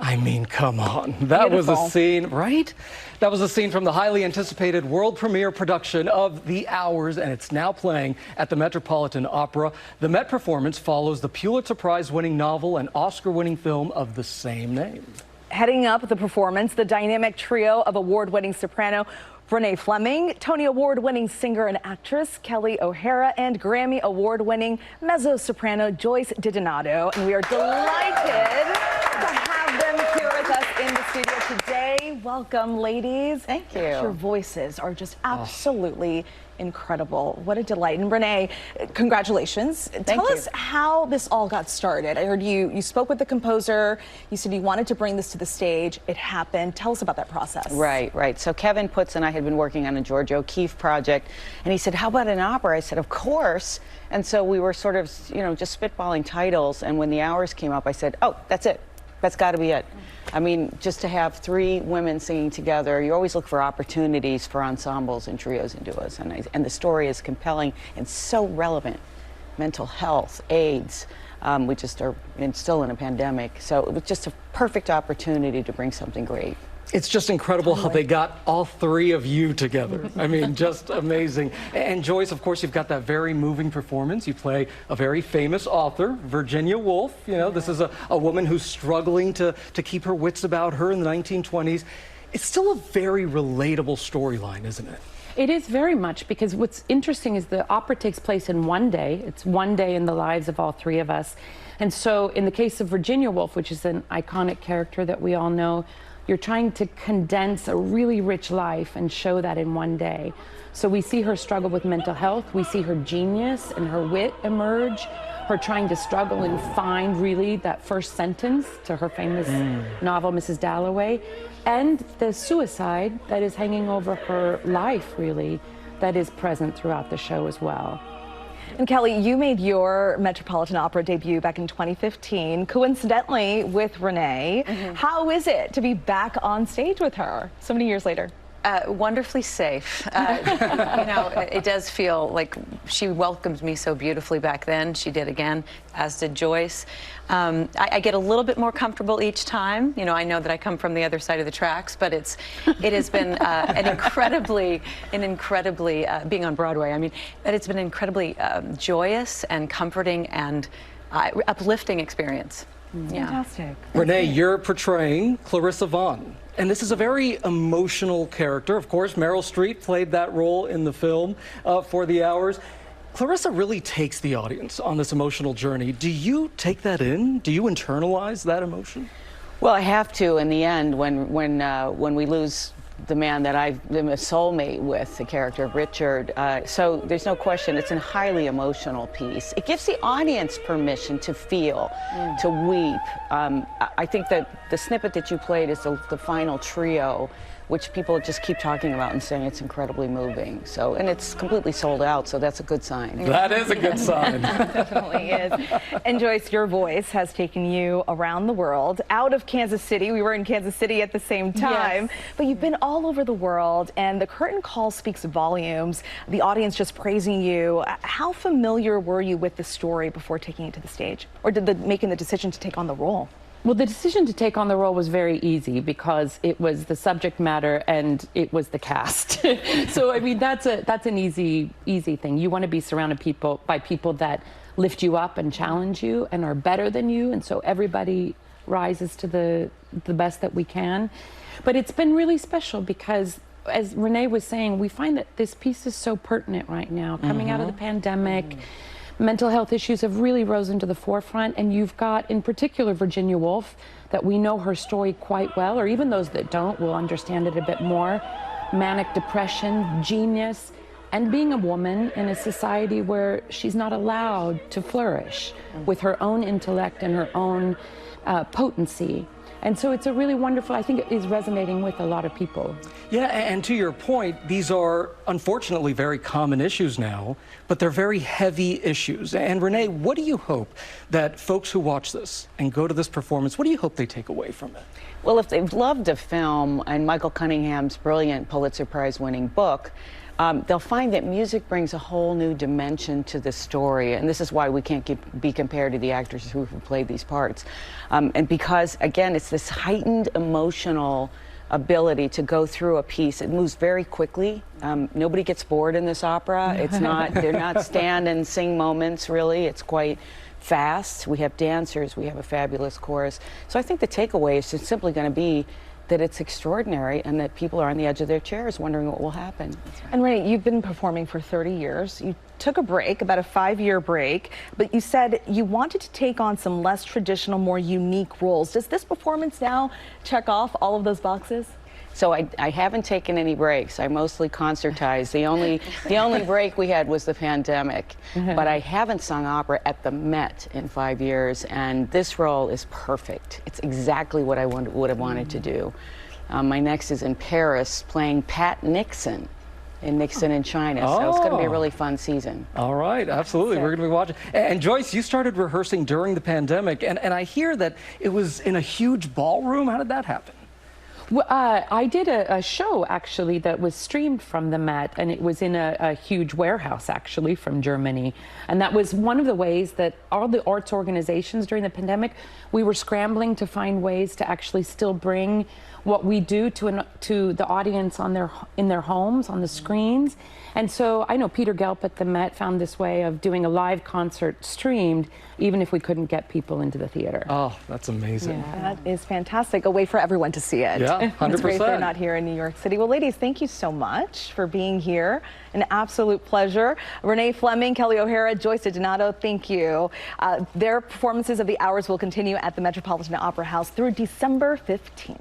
I mean, come on. That was a scene, right? That was a scene from the highly anticipated world premiere production of The Hours, and it's now playing at the Metropolitan Opera. The Met performance follows the Pulitzer Prize-winning novel and Oscar-winning film of the same name. Heading up the performance, the dynamic trio of award-winning soprano Renee Fleming, Tony Award-winning singer and actress Kelly O'Hara, and Grammy Award-winning mezzo-soprano Joyce DiDonato. And we are delighted to have them here with us in the studio today. Welcome, ladies. Thank you. Your voices are just absolutely incredible. What a delight. And Renee, congratulations. Tell us how this all got started. I heard you spoke with the composer. You said you wanted to bring this to the stage. It happened. Tell us about that process. Right. So Kevin Putz and I had been working on a George O'Keeffe project, and he said, how about an opera? I said, of course. And so we were sort of, just spitballing titles, and when The Hours came up, I said, oh, that's it. That's got to be it. I mean, just to have three women singing together, you always look for opportunities for ensembles and trios and duos, and the story is compelling and so relevant. Mental health, AIDS, we just are still in a pandemic, so it was just a perfect opportunity to bring something great. It's just incredible how they got all three of you together. I mean, just amazing. And Joyce, of course, you've got that very moving performance. You play a very famous author, Virginia Woolf. This is a woman who's struggling to keep her wits about her in the 1920s. It's still a very relatable storyline, isn't it? It is very much, because what's interesting is the opera takes place in one day. It's one day in the lives of all three of us. And so in the case of Virginia Woolf, which is an iconic character that we all know, you're trying to condense a really rich life and show that in one day. So we see her struggle with mental health, we see her genius and her wit emerge, her trying to struggle and find really that first sentence to her famous novel, Mrs. Dalloway, and the suicide that is hanging over her life, really, that is present throughout the show as well. And Kelly, you made your Metropolitan Opera debut back in 2015, coincidentally with Renee. How is it to be back on stage with her so many years later? Wonderfully safe. It does feel like she welcomed me so beautifully back then. She did again, as did Joyce. I get a little bit more comfortable each time. I know that I come from the other side of the tracks, but it has been an incredibly being on Broadway. I mean, it's been an incredibly joyous and comforting and uplifting experience. Fantastic. Renee, you're portraying Clarissa Vaughn. And this is a very emotional character. Of course, Meryl Streep played that role in the film for The Hours. Clarissa really takes the audience on this emotional journey. Do you take that in? Do you internalize that emotion? Well, I have to in the end when we lose the man that I've been a soulmate with, the character of Richard. So there's no question, it's a highly emotional piece. It gives the audience permission to feel, to weep. I think that the snippet that you played is the final trio, which people just keep talking about and saying it's incredibly moving. So, and it's completely sold out, so that's a good sign. That is a good sign. Definitely is. And Joyce, your voice has taken you around the world, out of Kansas City. We were in Kansas City at the same time, yes. But you've been all over the world, and the curtain call speaks volumes. The audience just praising you. How familiar were you with the story before taking it to the stage, or making the decision to take on the role? Well, the decision to take on the role was very easy because it was the subject matter and it was the cast. So, I mean, that's an easy thing. You want to be surrounded by people that lift you up and challenge you and are better than you, and so everybody rises to the best that we can. But it's been really special because, as Renee was saying, we find that this piece is so pertinent right now, coming out of the pandemic. Mental health issues have really risen to the forefront, and you've got, in particular, Virginia Woolf, that we know her story quite well, or even those that don't will understand it a bit more. Manic depression, genius, and being a woman in a society where she's not allowed to flourish with her own intellect and her own potency. And so it's a really wonderful, I think it is resonating with a lot of people. Yeah, and to your point, these are unfortunately very common issues now, but they're very heavy issues. And Renee, what do you hope that folks who watch this and go to this performance, what do you hope they take away from it? Well, if they've loved a film and Michael Cunningham's brilliant Pulitzer Prize winning book, they'll find that music brings a whole new dimension to the story, and this is why we can't be compared to the actors who have played these parts. And because, again, it's this heightened emotional ability to go through a piece. It moves very quickly. Nobody gets bored in this opera. It's not, they're not stand and sing moments, really. It's quite fast. We have dancers, we have a fabulous chorus. So I think the takeaway is just simply going to be that it's extraordinary and that people are on the edge of their chairs wondering what will happen. And Renee, you've been performing for 30 years. You took a break, about a 5-year break, but you said you wanted to take on some less traditional, more unique roles. Does this performance now check off all of those boxes? So I haven't taken any breaks. I mostly concertize. The only break we had was the pandemic. But I haven't sung opera at the Met in 5 years, and this role is perfect. It's exactly what I would have wanted to do. My next is in Paris, playing Pat Nixon in Nixon in China. So it's going to be a really fun season. All right, absolutely. We're going to be watching. And Joyce, you started rehearsing during the pandemic, and I hear that it was in a huge ballroom. How did that happen? Well, I did a show actually that was streamed from the Met, and it was in a huge warehouse actually from Germany. And that was one of the ways that all the arts organizations during the pandemic, we were scrambling to find ways to actually still bring what we do to the audience in their homes, on the screens. And so I know Peter Gelp at the Met found this way of doing a live concert streamed, even if we couldn't get people into the theater. Oh, that's amazing. Yeah. That is fantastic. A way for everyone to see it. Yeah, 100%. It's great they're not here in New York City. Well, ladies, thank you so much for being here. An absolute pleasure. Renee Fleming, Kelly O'Hara, Joyce Donato, thank you. Their performances of the hours will continue at the Metropolitan Opera House through December 15th.